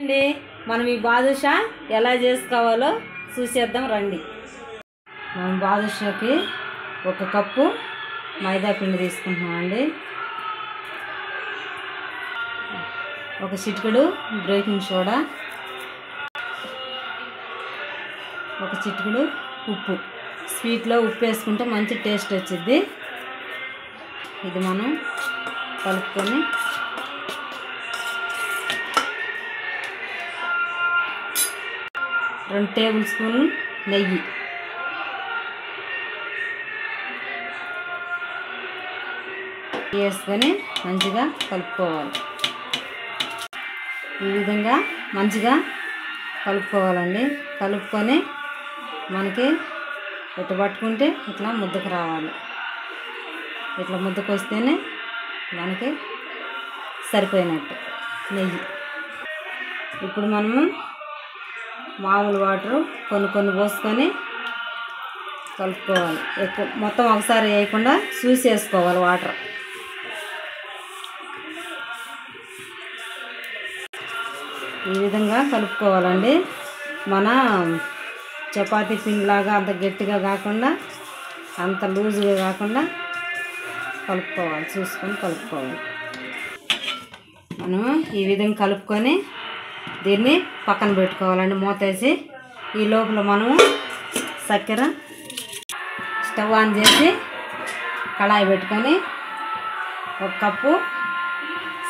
అండి మనం ఈ బాదుషా ఎలా చేసుకోవాలో చూసేద్దాం రండి. మనం బాదుషాకి 1 కప్పు మైదా పిండి తీసుకుంటున్నామండి. 1 చిటికెడు బేకింగ్ సోడా, 1 చిటికెడు ఉప్పు. స్వీట్లో ఉప్పు వేసుకుంటే మంచి టేస్ట్ వచ్చింది. ఇది మనం కలుపుకొని రెండు టేబుల్ స్పూన్లు నెయ్యి, వేసుకొని మంచిగా కలుపుకోవాలి. ఈ విధంగా మంచిగా కలుపుకోవాలండి. కలుపుకొని మనకి ఇట్లా పట్టుకుంటే ఇట్లా ముద్దకు రావాలి. ఇట్లా ముద్దకు వస్తేనే మనకి సరిపోయినట్టు నెయ్యి. ఇప్పుడు మనము మామూలు వాటర్ కొన్ని పోసుకొని కలుపుకోవాలి. ఎక్కువ మొత్తం ఒకసారి వేయకుండా చూసి వేసుకోవాలి వాటర్. ఈ విధంగా కలుపుకోవాలండి. మన చపాతీ పిండిలాగా అంత గట్టిగా కాకుండా అంత లూజుగా కాకుండా కలుపుకోవాలి. చూసుకొని కలుపుకోవాలి. మనం ఈ విధంగా కలుపుకొని దీన్ని పక్కన పెట్టుకోవాలండి మూత వేసి. ఈ లోపల మనము చక్కెర స్టవ్ ఆన్ చేసి కళాయి పెట్టుకొని 1 కప్పు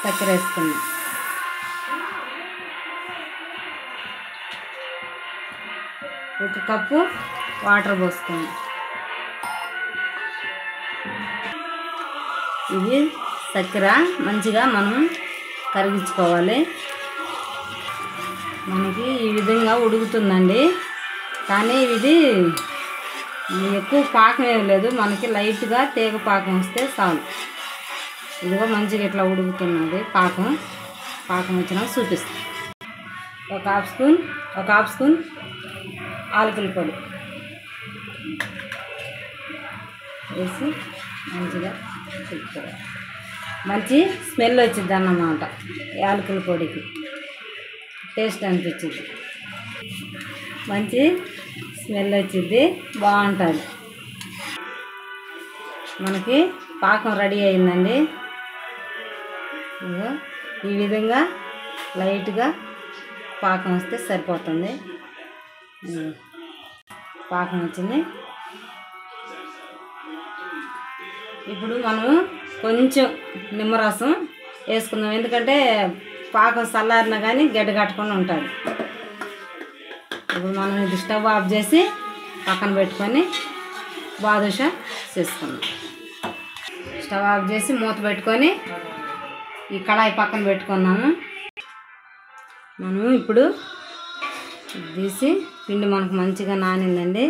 చక్కెర వేసుకున్నాం. ఒక కప్పు వాటర్ పోసుకున్నాం. ఇది చక్కెర మంచిగా మనం కరిగించుకోవాలి. మనకి ఈ విధంగా ఉడుకుతుందండి. కానీ ఇది ఎక్కువ పాకం ఏమి లేదు, మనకి లైట్గా తీగ పాకం వస్తే చాలు. ఇదిగో మంచిగా ఇట్లా ఉడుకుతున్నది. పాకం వచ్చినా చూపిస్తాం. ఒక హాఫ్ స్పూన్ ఆలుకల పొడి వేసి మంచిగా కలుపుకోవాలి. మంచి స్మెల్ వచ్చింది అన్నమాట. యాలకుల పొడికి టేస్ట్ అనిపించింది, మంచి స్మెల్ వచ్చింది, బాగుంటుంది. మనకి పాకం రెడీ అయిందండి. ఈ విధంగా లైట్గా పాకం వస్తే సరిపోతుంది. పాకం వచ్చింది. ఇప్పుడు మనము కొంచెం నిమ్మరసం వేసుకుందాం, ఎందుకంటే పాకం చల్లారినా కానీ గడ్డ కట్టకుండా ఉంటుంది. ఇప్పుడు మనం ఇది స్టవ్ ఆఫ్ చేసి పక్కన పెట్టుకొని బాదుషా చేసుకుందాం. స్టవ్ ఆఫ్ చేసి మూత పెట్టుకొని ఈ కళాయి పక్కన పెట్టుకున్నాము. మనం ఇప్పుడు తీసి పిండి మనకు మంచిగా నానిందండి.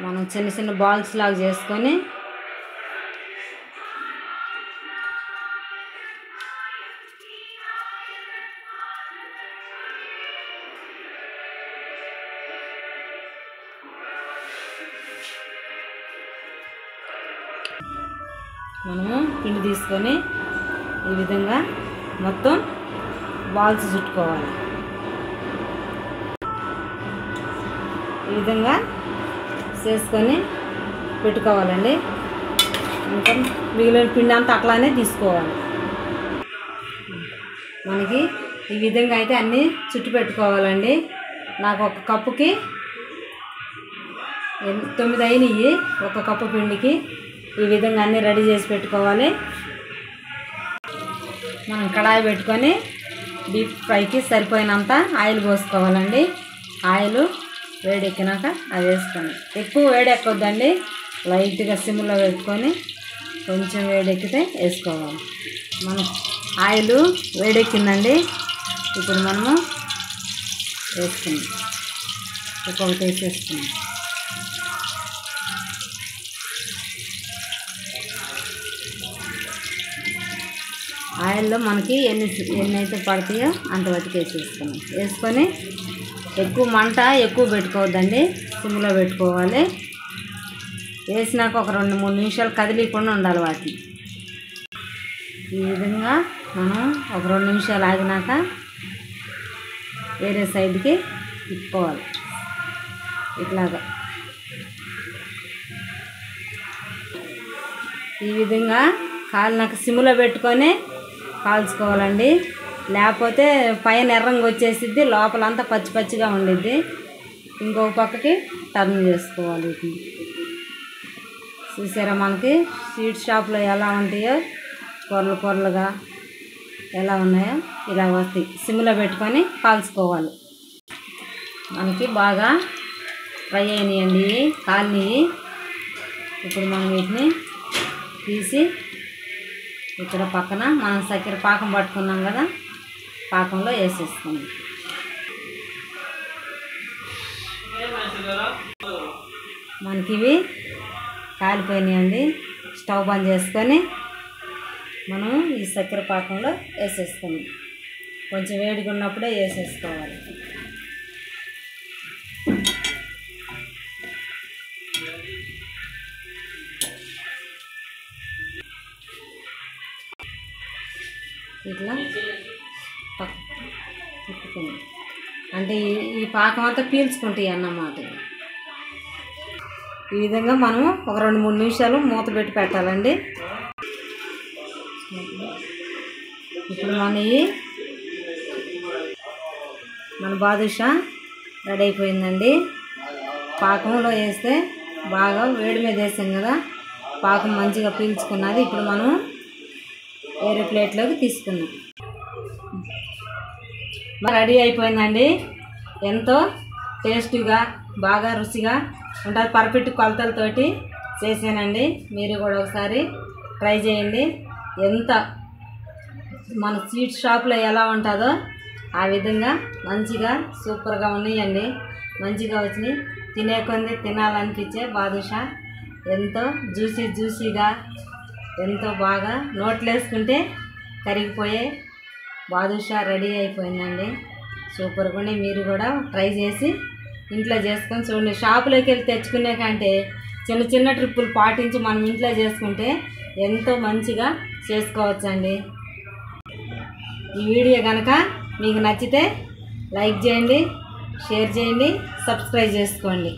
మనం చిన్న బాల్స్ లాగా చేసుకొని మనము పిండి తీసుకొని ఈ విధంగా మొత్తం బాల్స్ చుట్టుకోవాలి. ఈ విధంగా చేసుకొని పెట్టుకోవాలండి. ఇంకా మిగిలిన పిండి అంతా అట్లానే తీసుకోవాలి. మనకి ఈ విధంగా అయితే అన్నీ చుట్టు పెట్టుకోవాలండి. నాకు 1 కప్పుకి 9 అయినాయి. 1 కప్పు పిండికి ఈ విధంగా అన్నీ రెడీ చేసి పెట్టుకోవాలి. మనం కడాయి పెట్టుకొని డీప్ ఫ్రైకి సరిపోయినంత ఆయిల్ పోసుకోవాలండి. ఆయిల్ వేడెక్కినాక అది వేసుకోండి. ఎక్కువ వేడెక్కొద్దండి, లైట్గా సిమ్లో పెట్టుకొని కొంచెం వేడెక్కితే వేసుకోవాలి. మనం ఆయిల్ వేడెక్కిందండి. ఇప్పుడు మనము వేసుకుందాం. ఒక్కొక్కటి వేసేసుకుందాం. ఆయిల్లో మనకి ఎన్ని అయితే పడతాయో అంతవరకు వేసేసుకున్నాం. వేసుకొని ఎక్కువ మంట ఎక్కువ పెట్టుకోవద్దండి, సిమ్లో పెట్టుకోవాలి. వేసినాక ఒక 2-3 నిమిషాలు కదిలికుండా ఉండాలి వాటిని. ఈ విధంగా మనం ఒక 2 నిమిషాలు ఆగినాక వేరే సైడ్కి తిప్పుకోవాలి. ఇట్లాగా ఈ విధంగా కాలినాక సిమ్లో పెట్టుకొని కాల్చుకోవాలండి. లేకపోతే పైన ఎర్రంగా వచ్చేసిద్ది, లోపలంతా పచ్చి పచ్చిగా ఉండిద్ది. ఇంకొక పక్కకి టర్న్ చేసుకోవాలి. వీటిని చూసారా, మనకి స్వీట్ షాప్లో ఎలా ఉంటాయో పొరలుగా ఎలా ఉన్నాయో ఇలా వస్తాయి. సిమ్లో పెట్టుకొని కాల్చుకోవాలి. మనకి బాగా ఫ్రై అయినాయండి, కాలినవి. ఇప్పుడు మనం వీటిని తీసి ఇక్కడ పక్కన మనం చక్కెర పాకం పట్టుకున్నాం కదా, పాకంలో వేసేసుకుందాం. మనకి ఇవి కాలిపోయినాయండి. స్టవ్ బంద్ చేసుకొని మనం ఈ చక్కెర పాకంలో వేసేసుకుందాం. కొంచెం వేడిగా ఉన్నప్పుడే వేసేసుకోవాలి. ఇట్లా తిప్పుకుంది అంటే ఈ పాకం అంతా పీల్చుకుంటాయి అన్నమాట. ఈ విధంగా మనం ఒక 2-3 నిమిషాలు మూత పెట్టి పెట్టాలండి. ఇప్పుడు మన బాదుషా రెడీ అయిపోయిందండి. పాకంలో వేస్తే బాగా వేడి మీద వేసాం కదా, పాకం మంచిగా పీల్చుకున్నది. ఇప్పుడు మనం వేరే ప్లేట్లోకి తీసుకుందాం. రెడీ అయిపోయిందండి. ఎంతో టేస్టీగా బాగా రుచిగా ఉంటుంది. పర్ఫెక్ట్ కొలతలతోటి చేసానండి. మీరు కూడా ఒకసారి ట్రై చేయండి. ఎంత మన స్వీట్ షాప్లో ఎలా ఉంటుందో ఆ విధంగా మంచిగా సూపర్గా ఉన్నాయండి. మంచిగా వచ్చినాయి. తినే కొంది తినాలనిపించే బాదుషా ఎంతో జ్యూసీగా ఎంతో బాగా నోట్లో వేసుకుంటే కరిగిపోయే బాదుషా రెడీ అయిపోయిందండి. సూపర్గా ఉన్నాయి. మీరు కూడా ట్రై చేసి ఇంట్లో చేసుకొని చూడండి. షాపులోకి వెళ్ళి తెచ్చుకునే కంటే చిన్న ట్రిప్పులు పాటించి మనం ఇంట్లో చేసుకుంటే ఎంతో మంచిగా చేసుకోవచ్చండి. ఈ వీడియో కనుక మీకు నచ్చితే లైక్ చేయండి, షేర్ చేయండి, సబ్స్క్రైబ్ చేసుకోండి.